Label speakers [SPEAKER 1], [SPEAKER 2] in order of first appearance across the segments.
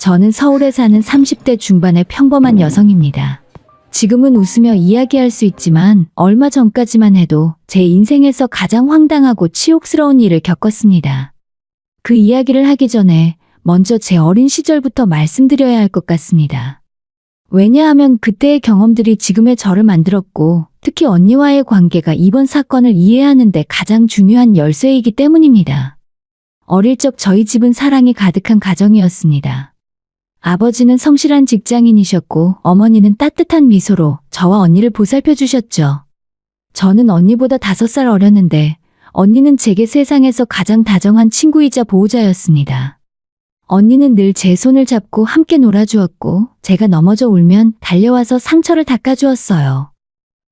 [SPEAKER 1] 저는 서울에 사는 30대 중반의 평범한 여성입니다. 지금은 웃으며 이야기할 수 있지만 얼마 전까지만 해도 제 인생에서 가장 황당하고 치욕스러운 일을 겪었습니다. 그 이야기를 하기 전에 먼저 제 어린 시절부터 말씀드려야 할 것 같습니다. 왜냐하면 그때의 경험들이 지금의 저를 만들었고 특히 언니와의 관계가 이번 사건을 이해하는 데 가장 중요한 열쇠이기 때문입니다. 어릴 적 저희 집은 사랑이 가득한 가정이었습니다. 아버지는 성실한 직장인이셨고 어머니는 따뜻한 미소로 저와 언니를 보살펴 주셨죠. 저는 언니보다 5살 어렸는데 언니는 제게 세상에서 가장 다정한 친구이자 보호자였습니다. 언니는 늘 제 손을 잡고 함께 놀아주었고 제가 넘어져 울면 달려와서 상처를 닦아주었어요.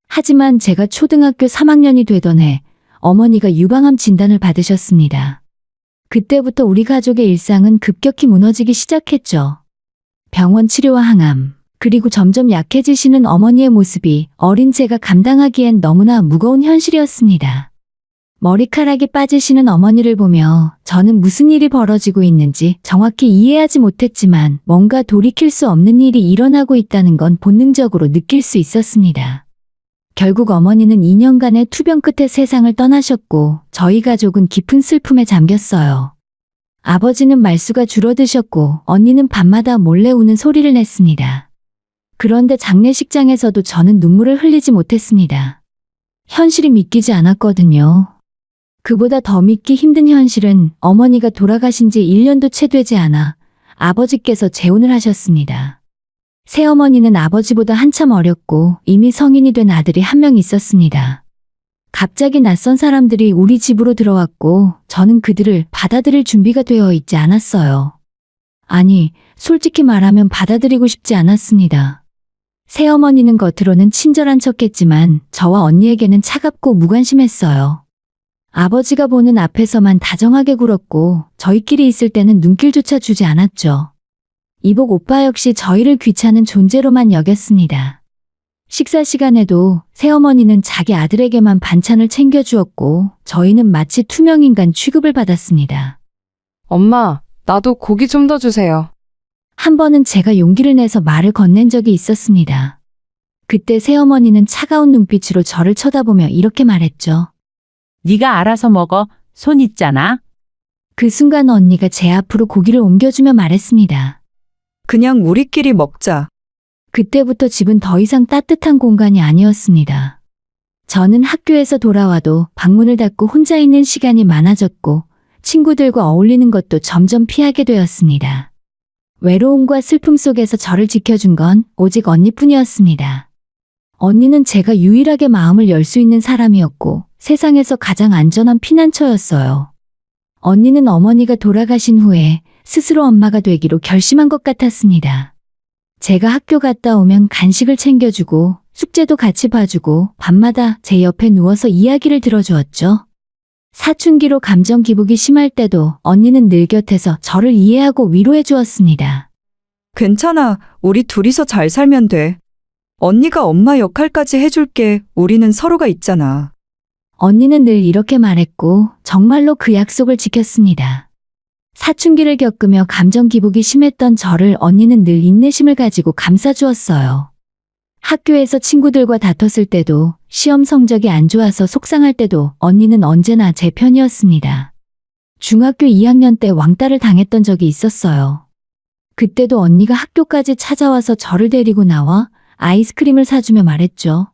[SPEAKER 1] 하지만 제가 초등학교 3학년이 되던 해 어머니가 유방암 진단을 받으셨습니다. 그때부터 우리 가족의 일상은 급격히 무너지기 시작했죠. 병원 치료와 항암, 그리고 점점 약해지시는 어머니의 모습이 어린 제가 감당하기엔 너무나 무거운 현실이었습니다. 머리카락이 빠지시는 어머니를 보며 저는 무슨 일이 벌어지고 있는지 정확히 이해하지 못했지만 뭔가 돌이킬 수 없는 일이 일어나고 있다는 건 본능적으로 느낄 수 있었습니다. 결국 어머니는 2년간의 투병 끝에 세상을 떠나셨고 저희 가족은 깊은 슬픔에 잠겼어요. 아버지는 말수가 줄어드셨고 언니는 밤마다 몰래 우는 소리를 냈습니다. 그런데 장례식장에서도 저는 눈물을 흘리지 못했습니다. 현실이 믿기지 않았거든요. 그보다 더 믿기 힘든 현실은 어머니가 돌아가신 지 1년도 채 되지 않아 아버지께서 재혼을 하셨습니다. 새어머니는 아버지보다 한참 어렸고 이미 성인이 된 아들이 한 명 있었습니다. 갑자기 낯선 사람들이 우리 집으로 들어왔고 저는 그들을 받아들일 준비가 되어 있지 않았어요. 아니, 솔직히 말하면 받아들이고 싶지 않았습니다. 새어머니는 겉으로는 친절한 척했지만 저와 언니에게는 차갑고 무관심했어요. 아버지가 보는 앞에서만 다정하게 굴었고 저희끼리 있을 때는 눈길조차 주지 않았죠. 이복 오빠 역시 저희를 귀찮은 존재로만 여겼습니다. 식사 시간에도 새어머니는 자기 아들에게만 반찬을 챙겨주었고 저희는 마치 투명인간 취급을 받았습니다.
[SPEAKER 2] 엄마, 나도 고기 좀 더 주세요.
[SPEAKER 1] 한 번은 제가 용기를 내서 말을 건넨 적이 있었습니다. 그때 새어머니는 차가운 눈빛으로 저를 쳐다보며 이렇게 말했죠.
[SPEAKER 3] 네가 알아서 먹어. 손 있잖아.
[SPEAKER 1] 그 순간 언니가 제 앞으로 고기를 옮겨주며 말했습니다.
[SPEAKER 4] 그냥 우리끼리 먹자.
[SPEAKER 1] 그때부터 집은 더 이상 따뜻한 공간이 아니었습니다. 저는 학교에서 돌아와도 방문을 닫고 혼자 있는 시간이 많아졌고 친구들과 어울리는 것도 점점 피하게 되었습니다. 외로움과 슬픔 속에서 저를 지켜준 건 오직 언니뿐이었습니다. 언니는 제가 유일하게 마음을 열 수 있는 사람이었고 세상에서 가장 안전한 피난처였어요. 언니는 어머니가 돌아가신 후에 스스로 엄마가 되기로 결심한 것 같았습니다. 제가 학교 갔다 오면 간식을 챙겨주고 숙제도 같이 봐주고 밤마다 제 옆에 누워서 이야기를 들어주었죠. 사춘기로 감정 기복이 심할 때도 언니는 늘 곁에서 저를 이해하고 위로해 주었습니다.
[SPEAKER 4] 괜찮아. 우리 둘이서 잘 살면 돼. 언니가 엄마 역할까지 해줄게. 우리는 서로가 있잖아.
[SPEAKER 1] 언니는 늘 이렇게 말했고 정말로 그 약속을 지켰습니다. 사춘기를 겪으며 감정 기복이 심했던 저를 언니는 늘 인내심을 가지고 감싸주었어요. 학교에서 친구들과 다퉜을 때도 시험 성적이 안 좋아서 속상할 때도 언니는 언제나 제 편이었습니다. 중학교 2학년 때 왕따를 당했던 적이 있었어요. 그때도 언니가 학교까지 찾아와서 저를 데리고 나와 아이스크림을 사주며 말했죠.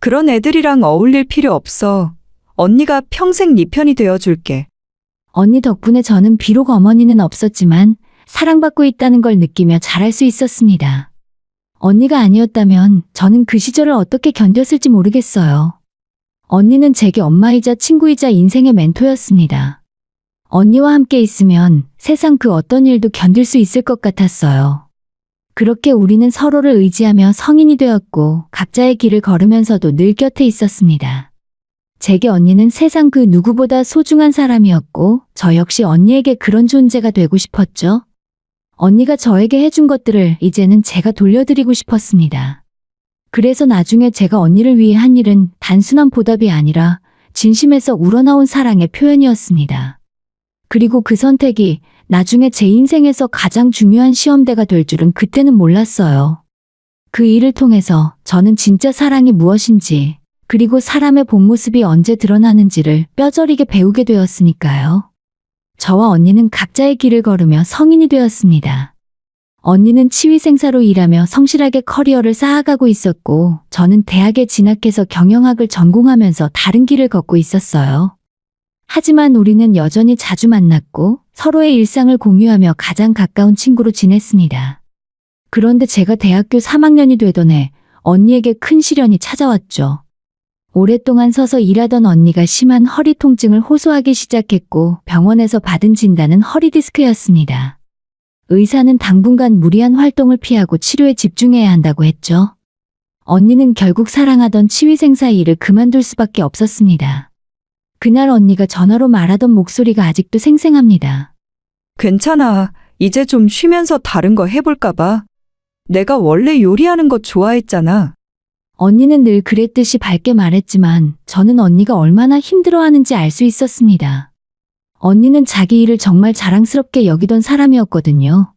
[SPEAKER 4] 그런 애들이랑 어울릴 필요 없어. 언니가 평생 네 편이 되어줄게.
[SPEAKER 1] 언니 덕분에 저는 비록 어머니는 없었지만 사랑받고 있다는 걸 느끼며 자랄 수 있었습니다. 언니가 아니었다면 저는 그 시절을 어떻게 견뎠을지 모르겠어요. 언니는 제게 엄마이자 친구이자 인생의 멘토였습니다. 언니와 함께 있으면 세상 그 어떤 일도 견딜 수 있을 것 같았어요. 그렇게 우리는 서로를 의지하며 성인이 되었고 각자의 길을 걸으면서도 늘 곁에 있었습니다. 제게 언니는 세상 그 누구보다 소중한 사람이었고 저 역시 언니에게 그런 존재가 되고 싶었죠. 언니가 저에게 해준 것들을 이제는 제가 돌려드리고 싶었습니다. 그래서 나중에 제가 언니를 위해 한 일은 단순한 보답이 아니라 진심에서 우러나온 사랑의 표현이었습니다. 그리고 그 선택이 나중에 제 인생에서 가장 중요한 시험대가 될 줄은 그때는 몰랐어요. 그 일을 통해서 저는 진짜 사랑이 무엇인지, 그리고 사람의 본 모습이 언제 드러나는지를 뼈저리게 배우게 되었으니까요. 저와 언니는 각자의 길을 걸으며 성인이 되었습니다. 언니는 치위생사로 일하며 성실하게 커리어를 쌓아가고 있었고, 저는 대학에 진학해서 경영학을 전공하면서 다른 길을 걷고 있었어요. 하지만 우리는 여전히 자주 만났고 서로의 일상을 공유하며 가장 가까운 친구로 지냈습니다. 그런데 제가 대학교 3학년이 되던 해 언니에게 큰 시련이 찾아왔죠. 오랫동안 서서 일하던 언니가 심한 허리 통증을 호소하기 시작했고 병원에서 받은 진단은 허리 디스크였습니다. 의사는 당분간 무리한 활동을 피하고 치료에 집중해야 한다고 했죠. 언니는 결국 사랑하던 치위생사 일을 그만둘 수밖에 없었습니다. 그날 언니가 전화로 말하던 목소리가 아직도 생생합니다.
[SPEAKER 4] 괜찮아. 이제 좀 쉬면서 다른 거 해볼까 봐. 내가 원래 요리하는 거 좋아했잖아.
[SPEAKER 1] 언니는 늘 그랬듯이 밝게 말했지만 저는 언니가 얼마나 힘들어하는지 알 수 있었습니다. 언니는 자기 일을 정말 자랑스럽게 여기던 사람이었거든요.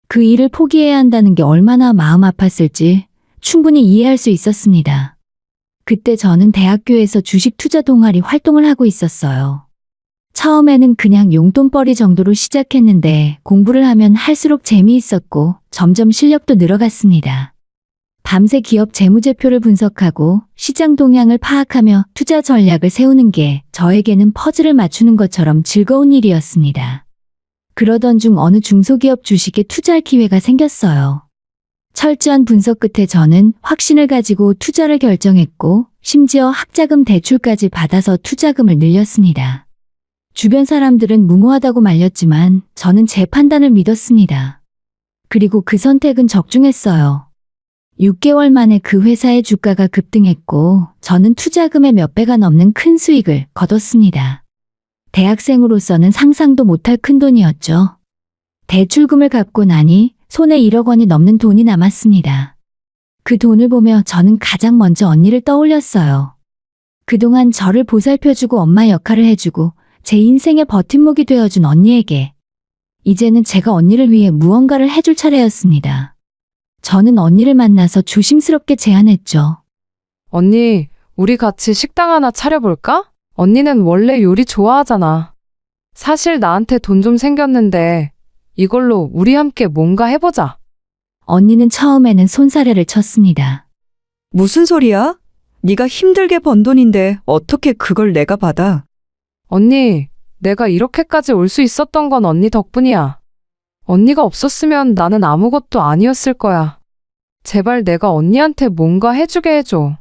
[SPEAKER 1] 그 일을 포기해야 한다는 게 얼마나 마음 아팠을지 충분히 이해할 수 있었습니다. 그때 저는 대학교에서 주식 투자 동아리 활동을 하고 있었어요. 처음에는 그냥 용돈벌이 정도로 시작했는데 공부를 하면 할수록 재미있었고 점점 실력도 늘어갔습니다. 밤새 기업 재무제표를 분석하고 시장 동향을 파악하며 투자 전략을 세우는 게 저에게는 퍼즐을 맞추는 것처럼 즐거운 일이었습니다. 그러던 중 어느 중소기업 주식에 투자할 기회가 생겼어요. 철저한 분석 끝에 저는 확신을 가지고 투자를 결정했고 심지어 학자금 대출까지 받아서 투자금을 늘렸습니다. 주변 사람들은 무모하다고 말렸지만 저는 제 판단을 믿었습니다. 그리고 그 선택은 적중했어요. 6개월 만에 그 회사의 주가가 급등했고 저는 투자금의 몇 배가 넘는 큰 수익을 거뒀습니다. 대학생으로서는 상상도 못할 큰 돈이었죠. 대출금을 갚고 나니 손에 1억 원이 넘는 돈이 남았습니다. 그 돈을 보며 저는 가장 먼저 언니를 떠올렸어요. 그동안 저를 보살펴주고 엄마 역할을 해주고 제 인생의 버팀목이 되어준 언니에게 이제는 제가 언니를 위해 무언가를 해줄 차례였습니다. 저는 언니를 만나서 조심스럽게 제안했죠.
[SPEAKER 2] 언니, 우리 같이 식당 하나 차려볼까? 언니는 원래 요리 좋아하잖아. 사실 나한테 돈 좀 생겼는데 이걸로 우리 함께 뭔가 해보자.
[SPEAKER 1] 언니는 처음에는 손사래를 쳤습니다.
[SPEAKER 4] 무슨 소리야? 네가 힘들게 번 돈인데 어떻게 그걸 내가 받아?
[SPEAKER 2] 언니, 내가 이렇게까지 올 수 있었던 건 언니 덕분이야. 언니가 없었으면 나는 아무것도 아니었을 거야. 제발 내가 언니한테 뭔가 해주게 해줘.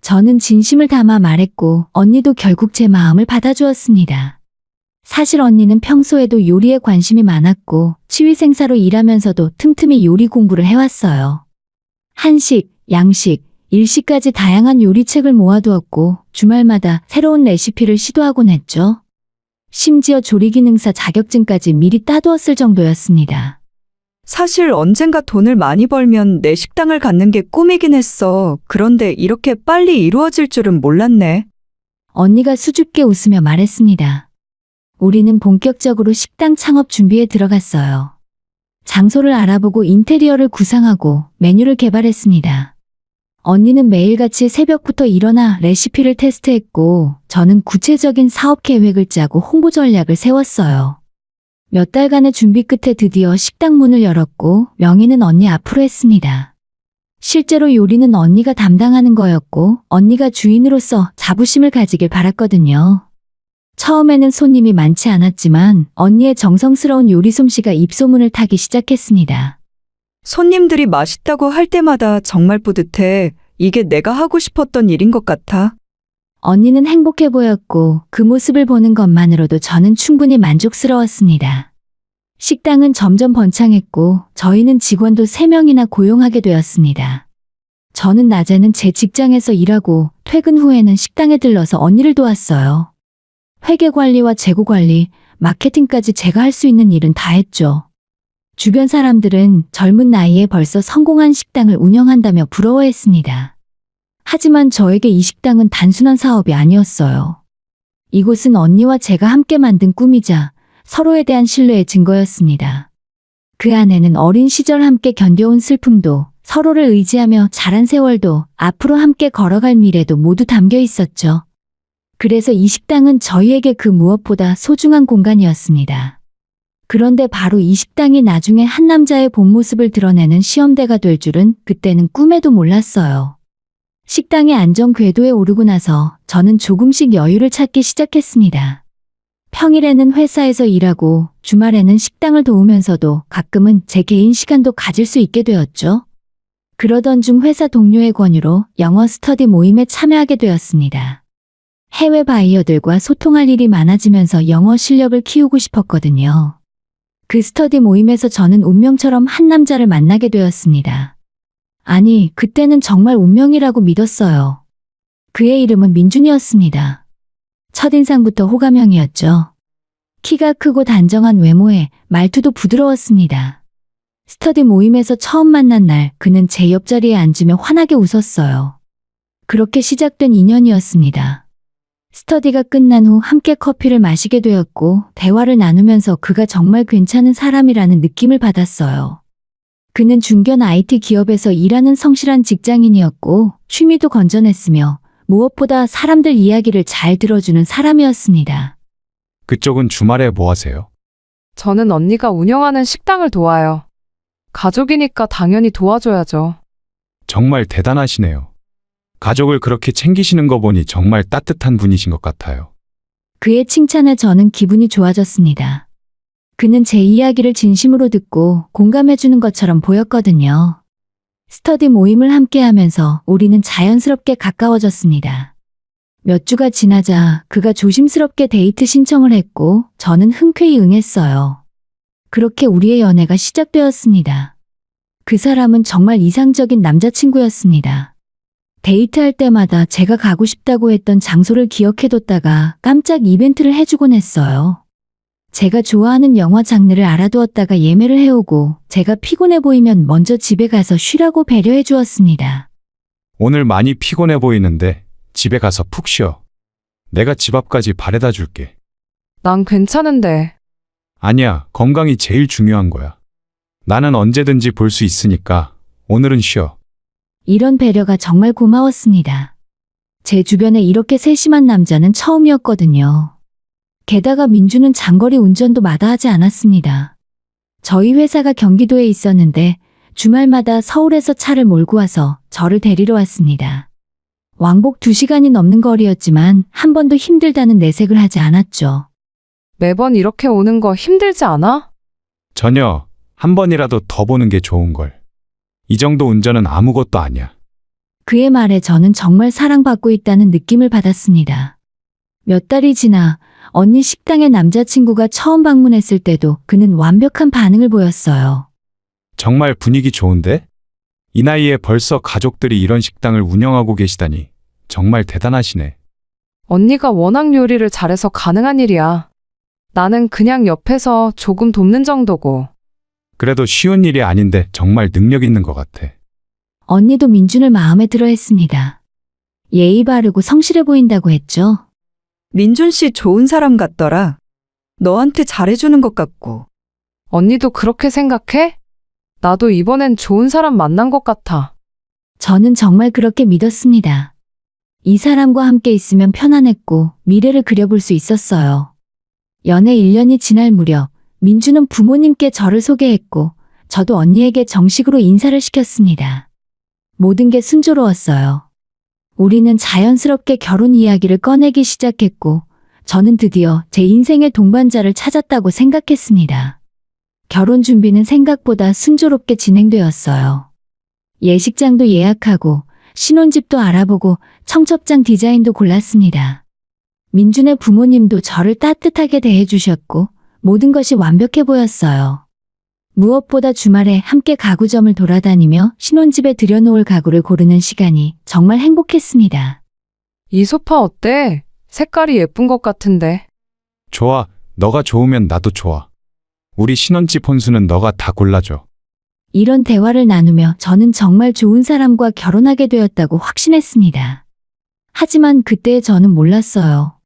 [SPEAKER 1] 저는 진심을 담아 말했고 언니도 결국 제 마음을 받아주었습니다. 사실 언니는 평소에도 요리에 관심이 많았고 치위생사로 일하면서도 틈틈이 요리 공부를 해왔어요. 한식, 양식, 일식까지 다양한 요리책을 모아두었고 주말마다 새로운 레시피를 시도하곤 했죠. 심지어 조리기능사 자격증까지 미리 따두었을 정도였습니다.
[SPEAKER 4] 사실 언젠가 돈을 많이 벌면 내 식당을 갖는 게 꿈이긴 했어. 그런데 이렇게 빨리 이루어질 줄은 몰랐네.
[SPEAKER 1] 언니가 수줍게 웃으며 말했습니다. 우리는 본격적으로 식당 창업 준비에 들어갔어요. 장소를 알아보고 인테리어를 구상하고 메뉴를 개발했습니다. 언니는 매일같이 새벽부터 일어나 레시피를 테스트했고 저는 구체적인 사업 계획을 짜고 홍보 전략을 세웠어요. 몇 달간의 준비 끝에 드디어 식당 문을 열었고 명의는 언니 앞으로 했습니다. 실제로 요리는 언니가 담당하는 거였고 언니가 주인으로서 자부심을 가지길 바랐거든요. 처음에는 손님이 많지 않았지만 언니의 정성스러운 요리 솜씨가 입소문을 타기 시작했습니다.
[SPEAKER 4] 손님들이 맛있다고 할 때마다 정말 뿌듯해. 이게 내가 하고 싶었던 일인 것 같아.
[SPEAKER 1] 언니는 행복해 보였고 그 모습을 보는 것만으로도 저는 충분히 만족스러웠습니다. 식당은 점점 번창했고 저희는 직원도 3명이나 고용하게 되었습니다. 저는 낮에는 제 직장에서 일하고 퇴근 후에는 식당에 들러서 언니를 도왔어요. 회계 관리와 재고 관리, 마케팅까지 제가 할 수 있는 일은 다 했죠. 주변 사람들은 젊은 나이에 벌써 성공한 식당을 운영한다며 부러워했습니다. 하지만 저에게 이 식당은 단순한 사업이 아니었어요. 이곳은 언니와 제가 함께 만든 꿈이자 서로에 대한 신뢰의 증거였습니다. 그 안에는 어린 시절 함께 견뎌온 슬픔도, 서로를 의지하며 자란 세월도, 앞으로 함께 걸어갈 미래도 모두 담겨 있었죠. 그래서 이 식당은 저희에게 그 무엇보다 소중한 공간이었습니다. 그런데 바로 이 식당이 나중에 한 남자의 본 모습을 드러내는 시험대가 될 줄은 그때는 꿈에도 몰랐어요. 식당의 안정 궤도에 오르고 나서 저는 조금씩 여유를 찾기 시작했습니다. 평일에는 회사에서 일하고 주말에는 식당을 도우면서도 가끔은 제 개인 시간도 가질 수 있게 되었죠. 그러던 중 회사 동료의 권유로 영어 스터디 모임에 참여하게 되었습니다. 해외 바이어들과 소통할 일이 많아지면서 영어 실력을 키우고 싶었거든요. 그 스터디 모임에서 저는 운명처럼 한 남자를 만나게 되었습니다. 아니, 그때는 정말 운명이라고 믿었어요. 그의 이름은 민준이었습니다. 첫인상부터 호감형이었죠. 키가 크고 단정한 외모에 말투도 부드러웠습니다. 스터디 모임에서 처음 만난 날 그는 제 옆자리에 앉으며 환하게 웃었어요. 그렇게 시작된 인연이었습니다. 스터디가 끝난 후 함께 커피를 마시게 되었고 대화를 나누면서 그가 정말 괜찮은 사람이라는 느낌을 받았어요. 그는 중견 IT 기업에서 일하는 성실한 직장인이었고 취미도 건전했으며 무엇보다 사람들 이야기를 잘 들어주는 사람이었습니다.
[SPEAKER 5] 그쪽은 주말에 뭐 하세요?
[SPEAKER 2] 저는 언니가 운영하는 식당을 도와요. 가족이니까 당연히 도와줘야죠.
[SPEAKER 5] 정말 대단하시네요. 가족을 그렇게 챙기시는 거 보니 정말 따뜻한 분이신 것 같아요.
[SPEAKER 1] 그의 칭찬에 저는 기분이 좋아졌습니다. 그는 제 이야기를 진심으로 듣고 공감해주는 것처럼 보였거든요. 스터디 모임을 함께 하면서 우리는 자연스럽게 가까워졌습니다. 몇 주가 지나자 그가 조심스럽게 데이트 신청을 했고 저는 흔쾌히 응했어요. 그렇게 우리의 연애가 시작되었습니다. 그 사람은 정말 이상적인 남자친구였습니다. 데이트할 때마다 제가 가고 싶다고 했던 장소를 기억해뒀다가 깜짝 이벤트를 해주곤 했어요. 제가 좋아하는 영화 장르를 알아두었다가 예매를 해오고 제가 피곤해 보이면 먼저 집에 가서 쉬라고 배려해 주었습니다.
[SPEAKER 5] 오늘 많이 피곤해 보이는데 집에 가서 푹 쉬어. 내가 집 앞까지 바래다 줄게.
[SPEAKER 2] 난 괜찮은데.
[SPEAKER 5] 아니야, 건강이 제일 중요한 거야. 나는 언제든지 볼 수 있으니까 오늘은 쉬어.
[SPEAKER 1] 이런 배려가 정말 고마웠습니다. 제 주변에 이렇게 세심한 남자는 처음이었거든요. 게다가 민주는 장거리 운전도 마다하지 않았습니다. 저희 회사가 경기도에 있었는데 주말마다 서울에서 차를 몰고 와서 저를 데리러 왔습니다. 왕복 2시간이 넘는 거리였지만 한 번도 힘들다는 내색을 하지 않았죠.
[SPEAKER 2] 매번 이렇게 오는 거 힘들지 않아?
[SPEAKER 5] 전혀 한 번이라도 더 보는 게 좋은 걸. 이 정도 운전은 아무것도 아니야.
[SPEAKER 1] 그의 말에 저는 정말 사랑받고 있다는 느낌을 받았습니다. 몇 달이 지나 언니 식당에 남자친구가 처음 방문했을 때도 그는 완벽한 반응을 보였어요.
[SPEAKER 5] 정말 분위기 좋은데? 이 나이에 벌써 가족들이 이런 식당을 운영하고 계시다니 정말 대단하시네.
[SPEAKER 2] 언니가 워낙 요리를 잘해서 가능한 일이야. 나는 그냥 옆에서 조금 돕는 정도고.
[SPEAKER 5] 그래도 쉬운 일이 아닌데 정말 능력 있는 것 같아.
[SPEAKER 1] 언니도 민준을 마음에 들어 했습니다. 예의 바르고 성실해 보인다고 했죠.
[SPEAKER 4] 민준 씨 좋은 사람 같더라. 너한테 잘해주는 것 같고.
[SPEAKER 2] 언니도 그렇게 생각해? 나도 이번엔 좋은 사람 만난 것 같아.
[SPEAKER 1] 저는 정말 그렇게 믿었습니다. 이 사람과 함께 있으면 편안했고 미래를 그려볼 수 있었어요. 연애 1년이 지날 무렵 민주는 부모님께 저를 소개했고 저도 언니에게 정식으로 인사를 시켰습니다. 모든 게 순조로웠어요. 우리는 자연스럽게 결혼 이야기를 꺼내기 시작했고 저는 드디어 제 인생의 동반자를 찾았다고 생각했습니다. 결혼 준비는 생각보다 순조롭게 진행되었어요. 예식장도 예약하고 신혼집도 알아보고 청첩장 디자인도 골랐습니다. 민준의 부모님도 저를 따뜻하게 대해주셨고 모든 것이 완벽해 보였어요. 무엇보다 주말에 함께 가구점을 돌아다니며 신혼집에 들여놓을 가구를 고르는 시간이 정말 행복했습니다.
[SPEAKER 2] 이 소파 어때? 색깔이 예쁜 것 같은데.
[SPEAKER 5] 좋아. 너가 좋으면 나도 좋아. 우리 신혼집 혼수는 너가 다 골라줘.
[SPEAKER 1] 이런 대화를 나누며 저는 정말 좋은 사람과 결혼하게 되었다고 확신했습니다. 하지만 그때의 저는 몰랐어요.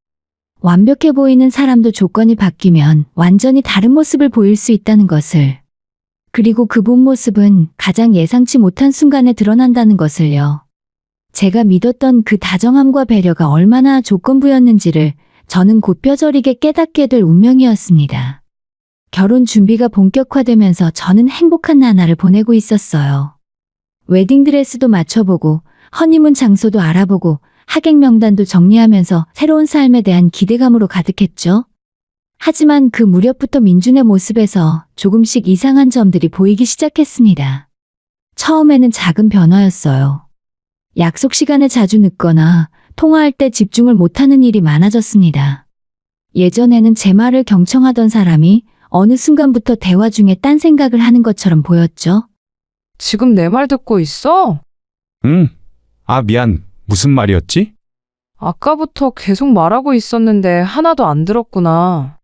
[SPEAKER 1] 완벽해 보이는 사람도 조건이 바뀌면 완전히 다른 모습을 보일 수 있다는 것을. 그리고 그 본 모습은 가장 예상치 못한 순간에 드러난다는 것을요. 제가 믿었던 그 다정함과 배려가 얼마나 조건부였는지를 저는 곧 뼈저리게 깨닫게 될 운명이었습니다. 결혼 준비가 본격화되면서 저는 행복한 나날을 보내고 있었어요. 웨딩드레스도 맞춰보고 허니문 장소도 알아보고 하객 명단도 정리하면서 새로운 삶에 대한 기대감으로 가득했죠. 하지만 그 무렵부터 민준의 모습에서 조금씩 이상한 점들이 보이기 시작했습니다. 처음에는 작은 변화였어요. 약속 시간에 자주 늦거나 통화할 때 집중을 못하는 일이 많아졌습니다. 예전에는 제 말을 경청하던 사람이 어느 순간부터 대화 중에 딴 생각을 하는 것처럼 보였죠.
[SPEAKER 2] 지금 내 말 듣고 있어?
[SPEAKER 5] 응. 아, 미안. 무슨 말이었지?
[SPEAKER 2] 아까부터 계속 말하고 있었는데 하나도 안 들었구나.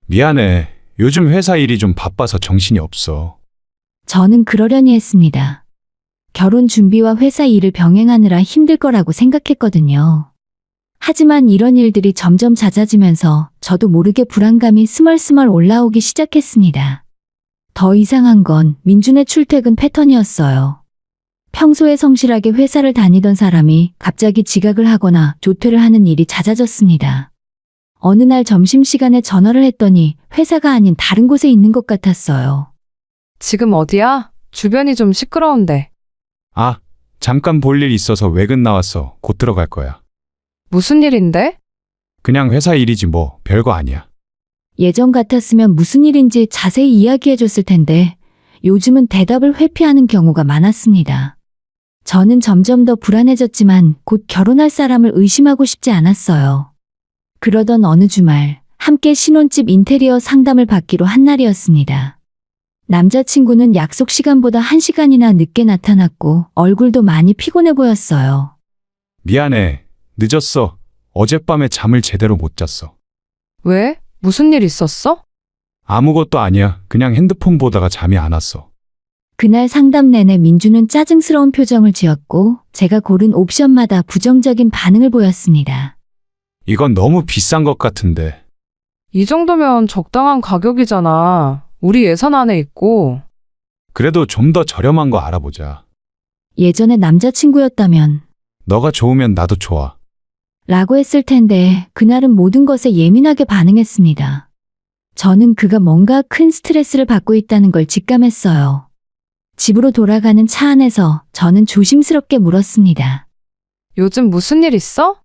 [SPEAKER 5] 미안해. 요즘 회사 일이 좀 바빠서 정신이 없어.
[SPEAKER 1] 저는 그러려니 했습니다. 결혼 준비와 회사 일을 병행하느라 힘들 거라고 생각했거든요. 하지만 이런 일들이 점점 잦아지면서 저도 모르게 불안감이 스멀스멀 올라오기 시작했습니다. 더 이상한 건 민준의 출퇴근 패턴이었어요. 평소에 성실하게 회사를 다니던 사람이 갑자기 지각을 하거나 조퇴를 하는 일이 잦아졌습니다. 어느 날 점심시간에 전화를 했더니 회사가 아닌 다른 곳에 있는 것 같았어요.
[SPEAKER 2] 지금 어디야? 주변이 좀 시끄러운데.
[SPEAKER 5] 아, 잠깐 볼 일 있어서 외근 나왔어. 곧 들어갈 거야.
[SPEAKER 2] 무슨 일인데?
[SPEAKER 5] 그냥 회사 일이지 뭐. 별거 아니야.
[SPEAKER 1] 예전 같았으면 무슨 일인지 자세히 이야기해 줬을 텐데 요즘은 대답을 회피하는 경우가 많았습니다. 저는 점점 더 불안해졌지만 곧 결혼할 사람을 의심하고 싶지 않았어요. 그러던 어느 주말 함께 신혼집 인테리어 상담을 받기로 한 날이었습니다. 남자친구는 약속 시간보다 1시간이나 늦게 나타났고 얼굴도 많이 피곤해 보였어요.
[SPEAKER 5] 미안해. 늦었어. 어젯밤에 잠을 제대로 못 잤어.
[SPEAKER 2] 왜? 무슨 일 있었어?
[SPEAKER 5] 아무것도 아니야. 그냥 핸드폰 보다가 잠이 안 왔어.
[SPEAKER 1] 그날 상담 내내 민주는 짜증스러운 표정을 지었고 제가 고른 옵션마다 부정적인 반응을 보였습니다.
[SPEAKER 5] 이건 너무 비싼 것 같은데.
[SPEAKER 2] 이 정도면 적당한 가격이잖아. 우리 예산 안에 있고.
[SPEAKER 5] 그래도 좀 더 저렴한 거 알아보자.
[SPEAKER 1] 예전에 남자친구였다면
[SPEAKER 5] 너가 좋으면 나도 좋아.
[SPEAKER 1] 라고 했을 텐데 그날은 모든 것에 예민하게 반응했습니다. 저는 그가 뭔가 큰 스트레스를 받고 있다는 걸 직감했어요. 집으로 돌아가는 차 안에서 저는 조심스럽게 물었습니다.
[SPEAKER 2] 요즘 무슨 일 있어?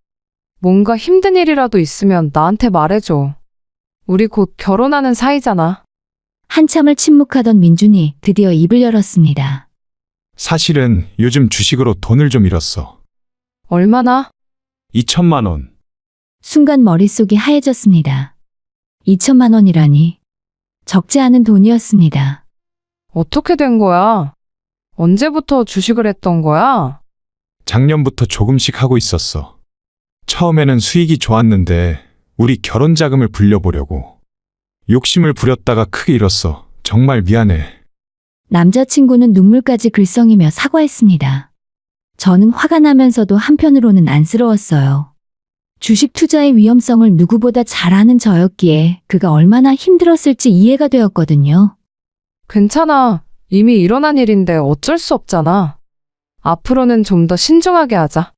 [SPEAKER 2] 뭔가 힘든 일이라도 있으면 나한테 말해줘. 우리 곧 결혼하는 사이잖아.
[SPEAKER 1] 한참을 침묵하던 민준이 드디어 입을 열었습니다.
[SPEAKER 5] 사실은 요즘 주식으로 돈을 좀 잃었어.
[SPEAKER 2] 얼마나?
[SPEAKER 5] 2천만 원.
[SPEAKER 1] 순간 머릿속이 하얘졌습니다. 2천만 원이라니. 적지 않은 돈이었습니다.
[SPEAKER 2] 어떻게 된 거야? 언제부터 주식을 했던 거야?
[SPEAKER 5] 작년부터 조금씩 하고 있었어. 처음에는 수익이 좋았는데 우리 결혼 자금을 불려보려고. 욕심을 부렸다가 크게 잃었어. 정말 미안해.
[SPEAKER 1] 남자친구는 눈물까지 글썽이며 사과했습니다. 저는 화가 나면서도 한편으로는 안쓰러웠어요. 주식 투자의 위험성을 누구보다 잘 아는 저였기에 그가 얼마나 힘들었을지 이해가 되었거든요.
[SPEAKER 2] 괜찮아. 이미 일어난 일인데 어쩔 수 없잖아. 앞으로는 좀 더 신중하게 하자.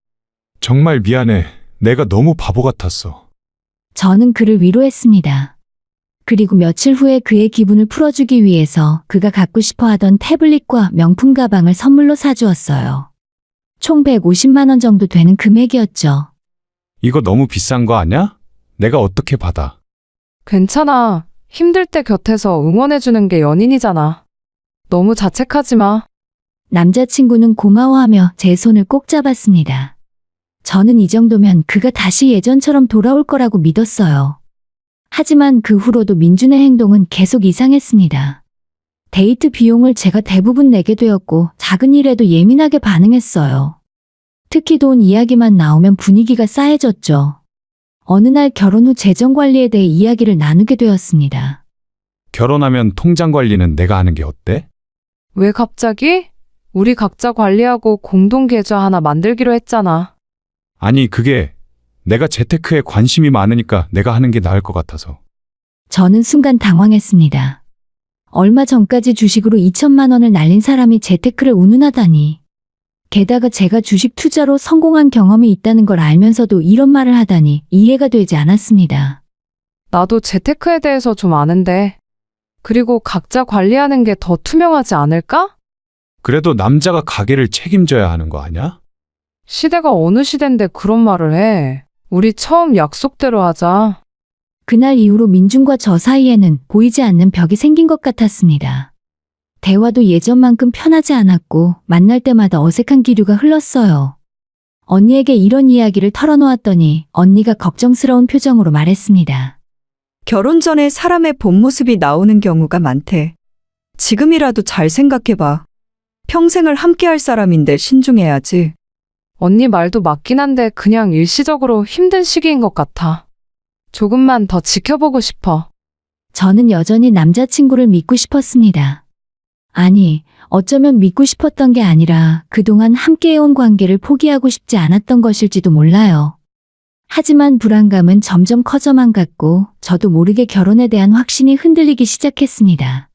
[SPEAKER 5] 정말 미안해. 내가 너무 바보 같았어.
[SPEAKER 1] 저는 그를 위로했습니다. 그리고 며칠 후에 그의 기분을 풀어주기 위해서 그가 갖고 싶어 하던 태블릿과 명품 가방을 선물로 사주었어요. 총 150만 원 정도 되는 금액이었죠.
[SPEAKER 5] 이거 너무 비싼 거 아냐? 내가 어떻게 받아?
[SPEAKER 2] 괜찮아. 힘들 때 곁에서 응원해주는 게 연인이잖아. 너무 자책하지 마.
[SPEAKER 1] 남자친구는 고마워하며 제 손을 꼭 잡았습니다. 저는 이 정도면 그가 다시 예전처럼 돌아올 거라고 믿었어요. 하지만 그 후로도 민준의 행동은 계속 이상했습니다. 데이트 비용을 제가 대부분 내게 되었고 작은 일에도 예민하게 반응했어요. 특히 돈 이야기만 나오면 분위기가 싸해졌죠. 어느 날 결혼 후 재정 관리에 대해 이야기를 나누게 되었습니다.
[SPEAKER 5] 결혼하면 통장 관리는 내가 하는 게 어때?
[SPEAKER 2] 왜 갑자기? 우리 각자 관리하고 공동 계좌 하나 만들기로 했잖아.
[SPEAKER 5] 아니, 그게 내가 재테크에 관심이 많으니까 내가 하는 게 나을 것 같아서.
[SPEAKER 1] 저는 순간 당황했습니다. 얼마 전까지 주식으로 2천만 원을 날린 사람이 재테크를 운운하다니. 게다가 제가 주식 투자로 성공한 경험이 있다는 걸 알면서도 이런 말을 하다니 이해가 되지 않았습니다.
[SPEAKER 2] 나도 재테크에 대해서 좀 아는데. 그리고 각자 관리하는 게 더 투명하지 않을까?
[SPEAKER 5] 그래도 남자가 가게를 책임져야 하는 거 아냐?
[SPEAKER 2] 시대가 어느 시대인데 그런 말을 해. 우리 처음 약속대로 하자.
[SPEAKER 1] 그날 이후로 민준과 저 사이에는 보이지 않는 벽이 생긴 것 같았습니다. 대화도 예전만큼 편하지 않았고 만날 때마다 어색한 기류가 흘렀어요. 언니에게 이런 이야기를 털어놓았더니 언니가 걱정스러운 표정으로 말했습니다.
[SPEAKER 4] 결혼 전에 사람의 본 모습이 나오는 경우가 많대. 지금이라도 잘 생각해봐. 평생을 함께할 사람인데 신중해야지.
[SPEAKER 2] 언니 말도 맞긴 한데 그냥 일시적으로 힘든 시기인 것 같아. 조금만 더 지켜보고 싶어.
[SPEAKER 1] 저는 여전히 남자친구를 믿고 싶었습니다. 아니, 어쩌면 믿고 싶었던 게 아니라 그동안 함께해온 관계를 포기하고 싶지 않았던 것일지도 몰라요. 하지만 불안감은 점점 커져만 갔고 저도 모르게 결혼에 대한 확신이 흔들리기 시작했습니다.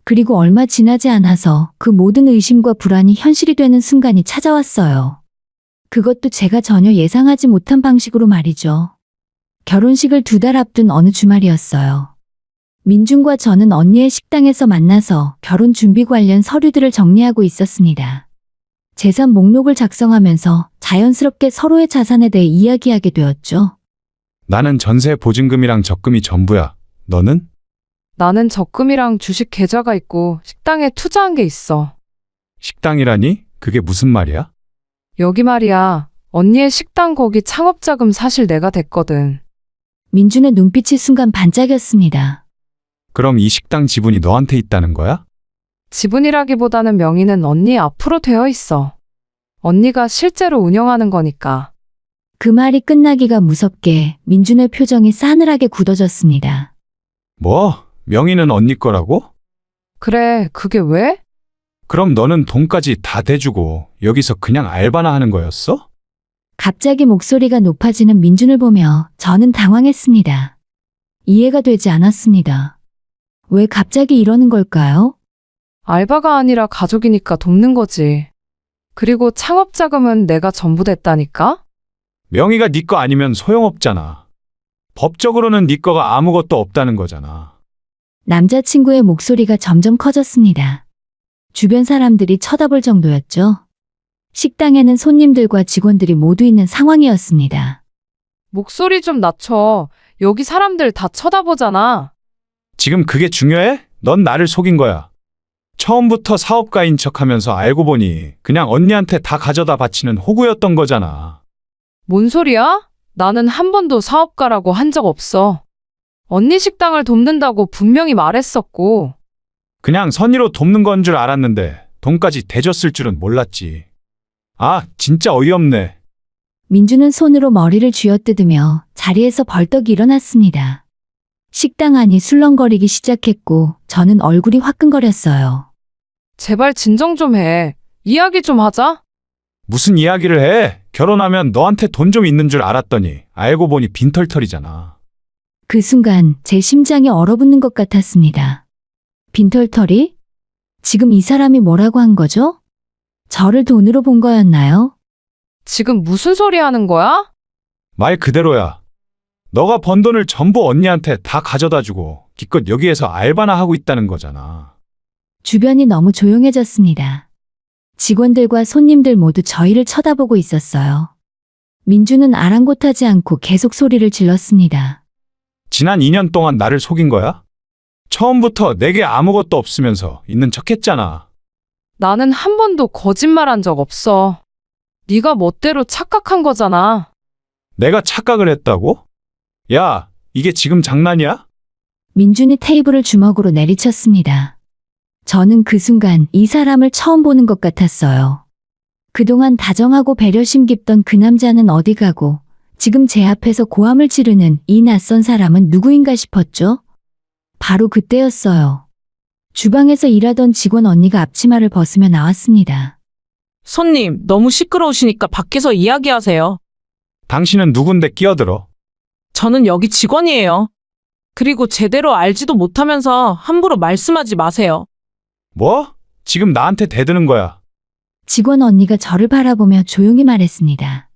[SPEAKER 1] 그리고 얼마 지나지 않아서 그 모든 의심과 불안이 현실이 되는 순간이 찾아왔어요. 그것도 제가 전혀 예상하지 못한 방식으로 말이죠. 결혼식을 2달 앞둔 어느 주말이었어요. 민준과 저는 언니의 식당에서 만나서 결혼 준비 관련 서류들을 정리하고 있었습니다. 재산 목록을 작성하면서 자연스럽게 서로의 자산에 대해 이야기하게 되었죠.
[SPEAKER 5] 나는 전세 보증금이랑 적금이 전부야. 너는?
[SPEAKER 2] 나는 적금이랑 주식 계좌가 있고 식당에 투자한 게 있어.
[SPEAKER 5] 식당이라니? 그게 무슨 말이야?
[SPEAKER 2] 여기 말이야. 언니의 식당 거기 창업자금 사실 내가 댔거든.
[SPEAKER 1] 민준의 눈빛이 순간 반짝였습니다.
[SPEAKER 5] 그럼 이 식당 지분이 너한테 있다는 거야?
[SPEAKER 2] 지분이라기보다는 명의는 언니 앞으로 되어 있어. 언니가 실제로 운영하는 거니까.
[SPEAKER 1] 그 말이 끝나기가 무섭게 민준의 표정이 싸늘하게 굳어졌습니다.
[SPEAKER 5] 뭐? 명의는 언니 거라고?
[SPEAKER 2] 그래, 그게 왜?
[SPEAKER 5] 그럼 너는 돈까지 다 대주고 여기서 그냥 알바나 하는 거였어?
[SPEAKER 1] 갑자기 목소리가 높아지는 민준을 보며 저는 당황했습니다. 이해가 되지 않았습니다. 왜 갑자기 이러는 걸까요?
[SPEAKER 2] 알바가 아니라 가족이니까 돕는 거지. 그리고 창업자금은 내가 전부 댔다니까?
[SPEAKER 5] 명의가 네 거 아니면 소용없잖아. 법적으로는 네 거가 아무것도 없다는 거잖아.
[SPEAKER 1] 남자친구의 목소리가 점점 커졌습니다. 주변 사람들이 쳐다볼 정도였죠. 식당에는 손님들과 직원들이 모두 있는 상황이었습니다.
[SPEAKER 2] 목소리 좀 낮춰. 여기 사람들 다 쳐다보잖아.
[SPEAKER 5] 지금 그게 중요해? 넌 나를 속인 거야. 처음부터 사업가인 척하면서 알고 보니 그냥 언니한테 다 가져다 바치는 호구였던 거잖아.
[SPEAKER 2] 뭔 소리야? 나는 한 번도 사업가라고 한 적 없어. 언니 식당을 돕는다고 분명히 말했었고.
[SPEAKER 5] 그냥 선의로 돕는 건 줄 알았는데 돈까지 대줬을 줄은 몰랐지. 아, 진짜 어이없네.
[SPEAKER 1] 민주는 손으로 머리를 쥐어뜯으며 자리에서 벌떡 일어났습니다. 식당 안이 술렁거리기 시작했고 저는 얼굴이 화끈거렸어요.
[SPEAKER 2] 제발 진정 좀 해. 이야기 좀 하자.
[SPEAKER 5] 무슨 이야기를 해? 결혼하면 너한테 돈 좀 있는 줄 알았더니 알고 보니 빈털털이잖아.
[SPEAKER 1] 그 순간 제 심장이 얼어붙는 것 같았습니다. 빈털터리? 지금 이 사람이 뭐라고 한 거죠? 저를 돈으로 본 거였나요?
[SPEAKER 2] 지금 무슨 소리 하는 거야?
[SPEAKER 5] 말 그대로야. 너가 번 돈을 전부 언니한테 다 가져다 주고 기껏 여기에서 알바나 하고 있다는 거잖아.
[SPEAKER 1] 주변이 너무 조용해졌습니다. 직원들과 손님들 모두 저희를 쳐다보고 있었어요. 민주는 아랑곳하지 않고 계속 소리를 질렀습니다.
[SPEAKER 5] 지난 2년 동안 나를 속인 거야? 처음부터 내게 아무것도 없으면서 있는 척 했잖아.
[SPEAKER 2] 나는 한 번도 거짓말한 적 없어. 네가 멋대로 착각한 거잖아.
[SPEAKER 5] 내가 착각을 했다고? 야, 이게 지금 장난이야?
[SPEAKER 1] 민준이 테이블을 주먹으로 내리쳤습니다. 저는 그 순간 이 사람을 처음 보는 것 같았어요. 그동안 다정하고 배려심 깊던 그 남자는 어디 가고 지금 제 앞에서 고함을 지르는 이 낯선 사람은 누구인가 싶었죠? 바로 그때였어요. 주방에서 일하던 직원 언니가 앞치마를 벗으며 나왔습니다.
[SPEAKER 6] 손님, 너무 시끄러우시니까 밖에서 이야기하세요.
[SPEAKER 5] 당신은 누군데 끼어들어?
[SPEAKER 6] 저는 여기 직원이에요. 그리고 제대로 알지도 못하면서 함부로 말씀하지 마세요.
[SPEAKER 5] 뭐? 지금 나한테 대드는 거야.
[SPEAKER 1] 직원 언니가 저를 바라보며 조용히 말했습니다.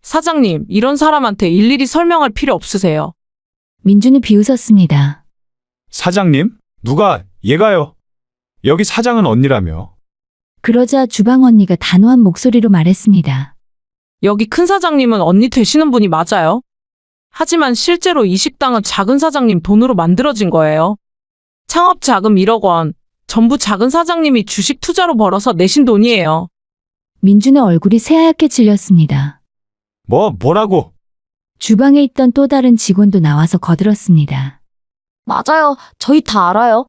[SPEAKER 6] 사장님, 이런 사람한테 일일이 설명할 필요 없으세요.
[SPEAKER 1] 민준이 비웃었습니다.
[SPEAKER 5] 사장님? 누가? 얘가요. 여기 사장은 언니라며.
[SPEAKER 1] 그러자 주방 언니가 단호한 목소리로 말했습니다.
[SPEAKER 6] 여기 큰 사장님은 언니 되시는 분이 맞아요. 하지만 실제로 이 식당은 작은 사장님 돈으로 만들어진 거예요. 창업 자금 1억 원, 전부 작은 사장님이 주식 투자로 벌어서 내신 돈이에요.
[SPEAKER 1] 민준의 얼굴이 새하얗게 질렸습니다.
[SPEAKER 5] 뭐라고?
[SPEAKER 1] 주방에 있던 또 다른 직원도 나와서 거들었습니다.
[SPEAKER 7] 맞아요. 저희 다 알아요.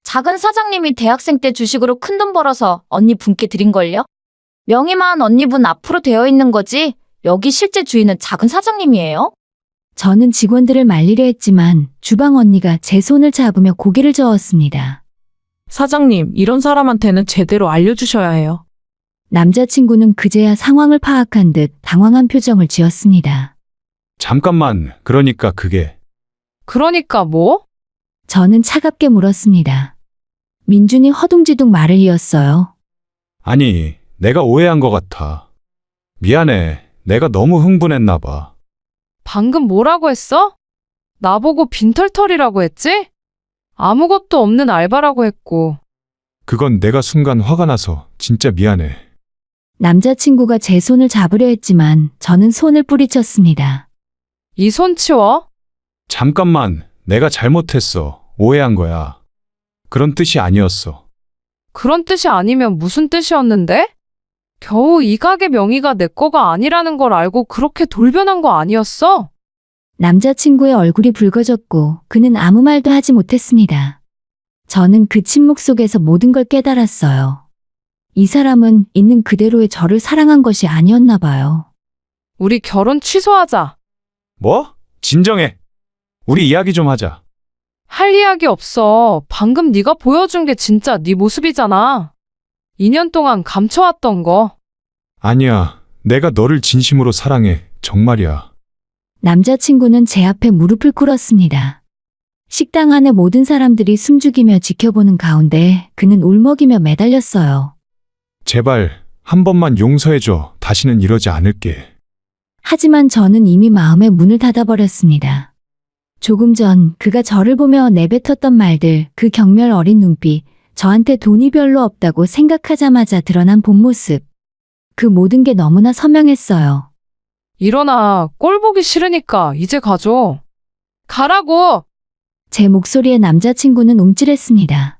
[SPEAKER 7] 작은 사장님이 대학생 때 주식으로 큰돈 벌어서 언니 분께 드린걸요? 명의만 언니분 앞으로 되어 있는 거지, 여기 실제 주인은 작은 사장님이에요?
[SPEAKER 1] 저는 직원들을 말리려 했지만 주방 언니가 제 손을 잡으며 고개를 저었습니다.
[SPEAKER 6] 사장님, 이런 사람한테는 제대로 알려주셔야 해요.
[SPEAKER 1] 남자친구는 그제야 상황을 파악한 듯 당황한 표정을 지었습니다.
[SPEAKER 5] 잠깐만, 그러니까 그게.
[SPEAKER 2] 그러니까 뭐?
[SPEAKER 1] 저는 차갑게 물었습니다. 민준이 허둥지둥 말을 이었어요.
[SPEAKER 5] 아니, 내가 오해한 것 같아. 미안해. 내가 너무 흥분했나 봐.
[SPEAKER 2] 방금 뭐라고 했어? 나보고 빈털털이라고 했지? 아무것도 없는 알바라고 했고.
[SPEAKER 5] 그건 내가 순간 화가 나서 진짜 미안해.
[SPEAKER 1] 남자친구가 제 손을 잡으려 했지만 저는 손을 뿌리쳤습니다.
[SPEAKER 2] 이 손 치워?
[SPEAKER 5] 잠깐만, 내가 잘못했어. 오해한 거야. 그런 뜻이 아니었어.
[SPEAKER 2] 그런 뜻이 아니면 무슨 뜻이었는데? 겨우 이 가게 명의가 내 거가 아니라는 걸 알고 그렇게 돌변한 거 아니었어?
[SPEAKER 1] 남자친구의 얼굴이 붉어졌고 그는 아무 말도 하지 못했습니다. 저는 그 침묵 속에서 모든 걸 깨달았어요. 이 사람은 있는 그대로의 저를 사랑한 것이 아니었나 봐요.
[SPEAKER 2] 우리 결혼 취소하자.
[SPEAKER 5] 뭐? 진정해. 우리 이야기 좀 하자.
[SPEAKER 2] 할 이야기 없어. 방금 네가 보여준 게 진짜 네 모습이잖아. 2년 동안 감춰왔던 거.
[SPEAKER 5] 아니야. 내가 너를 진심으로 사랑해. 정말이야.
[SPEAKER 1] 남자친구는 제 앞에 무릎을 꿇었습니다. 식당 안의 모든 사람들이 숨죽이며 지켜보는 가운데 그는 울먹이며 매달렸어요.
[SPEAKER 5] 제발 한 번만 용서해줘. 다시는 이러지 않을게.
[SPEAKER 1] 하지만 저는 이미 마음의 문을 닫아버렸습니다. 조금 전 그가 저를 보며 내뱉었던 말들, 그 경멸 어린 눈빛, 저한테 돈이 별로 없다고 생각하자마자 드러난 본 모습. 그 모든 게 너무나 선명했어요.
[SPEAKER 2] 일어나. 꼴 보기 싫으니까 이제 가줘. 가라고!
[SPEAKER 1] 제 목소리에 남자친구는 움찔했습니다.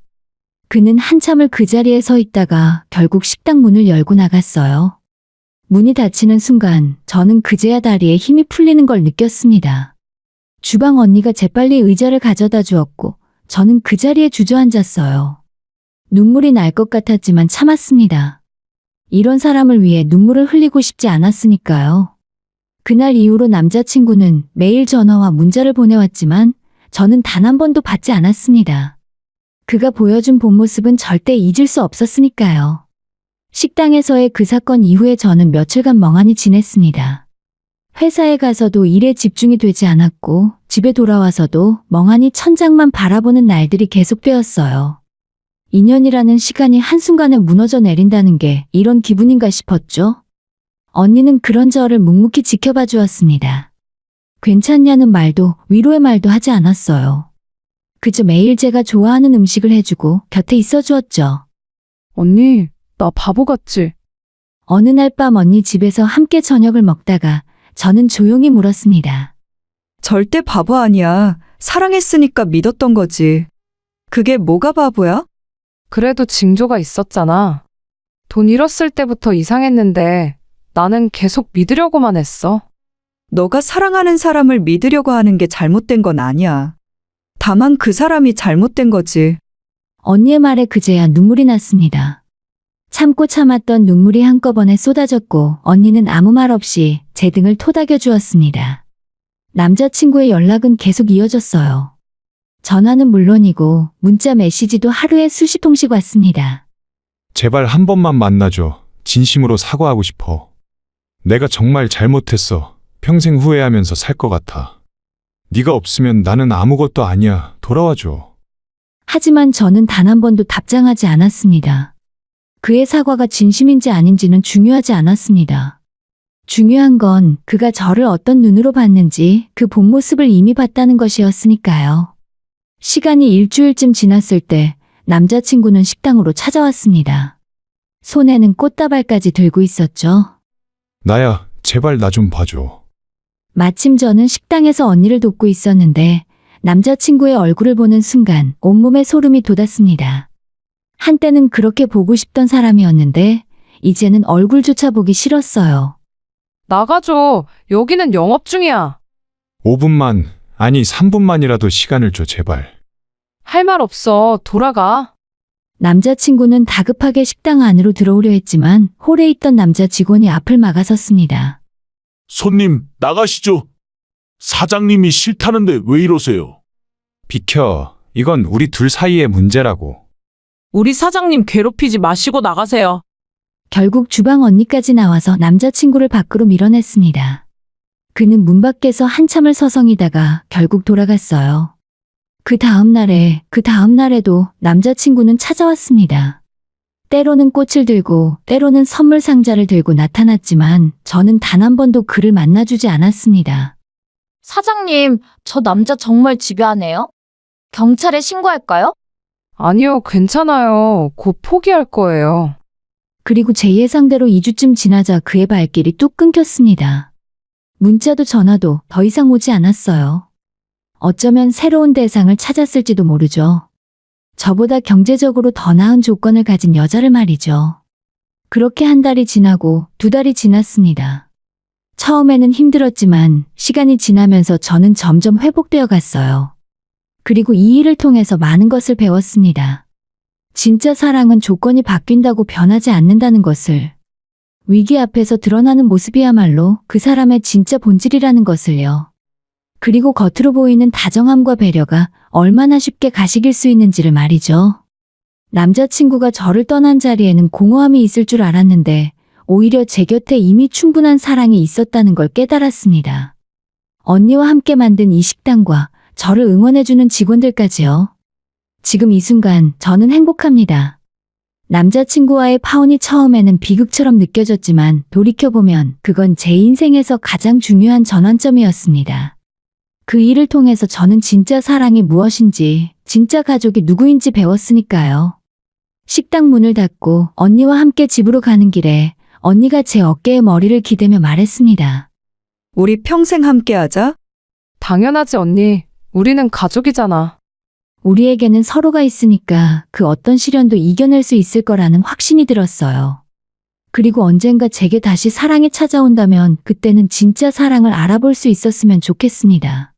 [SPEAKER 1] 그는 한참을 그 자리에 서 있다가 결국 식당 문을 열고 나갔어요. 문이 닫히는 순간 저는 그제야 다리에 힘이 풀리는 걸 느꼈습니다. 주방 언니가 재빨리 의자를 가져다 주었고 저는 그 자리에 주저앉았어요. 눈물이 날 것 같았지만 참았습니다. 이런 사람을 위해 눈물을 흘리고 싶지 않았으니까요. 그날 이후로 남자친구는 매일 전화와 문자를 보내왔지만 저는 단 한 번도 받지 않았습니다. 그가 보여준 본 모습은 절대 잊을 수 없었으니까요. 식당에서의 그 사건 이후에 저는 며칠간 멍하니 지냈습니다. 회사에 가서도 일에 집중이 되지 않았고 집에 돌아와서도 멍하니 천장만 바라보는 날들이 계속되었어요. 2년이라는 시간이 한순간에 무너져 내린다는 게 이런 기분인가 싶었죠. 언니는 그런 저를 묵묵히 지켜봐 주었습니다. 괜찮냐는 말도 위로의 말도 하지 않았어요. 그저 매일 제가 좋아하는 음식을 해주고 곁에 있어 주었죠.
[SPEAKER 2] 언니, 나 바보 같지?
[SPEAKER 1] 어느 날 밤 언니 집에서 함께 저녁을 먹다가 저는 조용히 물었습니다.
[SPEAKER 4] 절대 바보 아니야. 사랑했으니까 믿었던 거지. 그게 뭐가 바보야?
[SPEAKER 2] 그래도 징조가 있었잖아. 돈 잃었을 때부터 이상했는데 나는 계속 믿으려고만 했어.
[SPEAKER 4] 너가 사랑하는 사람을 믿으려고 하는 게 잘못된 건 아니야. 다만 그 사람이 잘못된 거지.
[SPEAKER 1] 언니의 말에 그제야 눈물이 났습니다. 참고 참았던 눈물이 한꺼번에 쏟아졌고 언니는 아무 말 없이 제 등을 토닥여 주었습니다. 남자친구의 연락은 계속 이어졌어요. 전화는 물론이고 문자 메시지도 하루에 수십 통씩 왔습니다.
[SPEAKER 5] 제발 한 번만 만나줘. 진심으로 사과하고 싶어. 내가 정말 잘못했어. 평생 후회하면서 살 것 같아. 네가 없으면 나는 아무것도 아니야. 돌아와줘.
[SPEAKER 1] 하지만 저는 단 한 번도 답장하지 않았습니다. 그의 사과가 진심인지 아닌지는 중요하지 않았습니다. 중요한 건 그가 저를 어떤 눈으로 봤는지 그 본 모습을 이미 봤다는 것이었으니까요. 시간이 일주일쯤 지났을 때 남자친구는 식당으로 찾아왔습니다. 손에는 꽃다발까지 들고 있었죠.
[SPEAKER 5] 나야, 제발 나 좀 봐줘.
[SPEAKER 1] 마침 저는 식당에서 언니를 돕고 있었는데 남자친구의 얼굴을 보는 순간 온몸에 소름이 돋았습니다. 한때는 그렇게 보고 싶던 사람이었는데 이제는 얼굴조차 보기 싫었어요.
[SPEAKER 2] 나가줘. 여기는 영업 중이야.
[SPEAKER 5] 5분만, 아니 3분만이라도 시간을 줘, 제발.
[SPEAKER 2] 할 말 없어. 돌아가.
[SPEAKER 1] 남자친구는 다급하게 식당 안으로 들어오려 했지만 홀에 있던 남자 직원이 앞을 막아섰습니다.
[SPEAKER 8] 손님, 나가시죠. 사장님이 싫다는데 왜 이러세요?
[SPEAKER 5] 비켜. 이건 우리 둘 사이의 문제라고.
[SPEAKER 6] 우리 사장님 괴롭히지 마시고 나가세요.
[SPEAKER 1] 결국 주방 언니까지 나와서 남자친구를 밖으로 밀어냈습니다. 그는 문 밖에서 한참을 서성이다가 결국 돌아갔어요. 그 다음 날에도 남자친구는 찾아왔습니다. 때로는 꽃을 들고 때로는 선물 상자를 들고 나타났지만 저는 단 한 번도 그를 만나주지 않았습니다.
[SPEAKER 7] 사장님, 저 남자 정말 지배하네요. 경찰에 신고할까요?
[SPEAKER 2] 아니요, 괜찮아요. 곧 포기할 거예요.
[SPEAKER 1] 그리고 제 예상대로 2주쯤 지나자 그의 발길이 뚝 끊겼습니다. 문자도 전화도 더 이상 오지 않았어요. 어쩌면 새로운 대상을 찾았을지도 모르죠. 저보다 경제적으로 더 나은 조건을 가진 여자를 말이죠. 그렇게 한 달이 지나고 2달이 지났습니다. 처음에는 힘들었지만 시간이 지나면서 저는 점점 회복되어 갔어요. 그리고 이 일을 통해서 많은 것을 배웠습니다. 진짜 사랑은 조건이 바뀐다고 변하지 않는다는 것을. 위기 앞에서 드러나는 모습이야말로 그 사람의 진짜 본질이라는 것을요. 그리고 겉으로 보이는 다정함과 배려가 얼마나 쉽게 가식일 수 있는지를 말이죠. 남자친구가 저를 떠난 자리에는 공허함이 있을 줄 알았는데 오히려 제 곁에 이미 충분한 사랑이 있었다는 걸 깨달았습니다. 언니와 함께 만든 이 식당과 저를 응원해주는 직원들까지요. 지금 이 순간 저는 행복합니다. 남자친구와의 파혼이 처음에는 비극처럼 느껴졌지만 돌이켜보면 그건 제 인생에서 가장 중요한 전환점이었습니다. 그 일을 통해서 저는 진짜 사랑이 무엇인지, 진짜 가족이 누구인지 배웠으니까요. 식당 문을 닫고 언니와 함께 집으로 가는 길에 언니가 제 어깨에 머리를 기대며 말했습니다.
[SPEAKER 4] 우리 평생 함께하자.
[SPEAKER 2] 당연하지, 언니. 우리는 가족이잖아.
[SPEAKER 1] 우리에게는 서로가 있으니까 그 어떤 시련도 이겨낼 수 있을 거라는 확신이 들었어요. 그리고 언젠가 제게 다시 사랑이 찾아온다면 그때는 진짜 사랑을 알아볼 수 있었으면 좋겠습니다.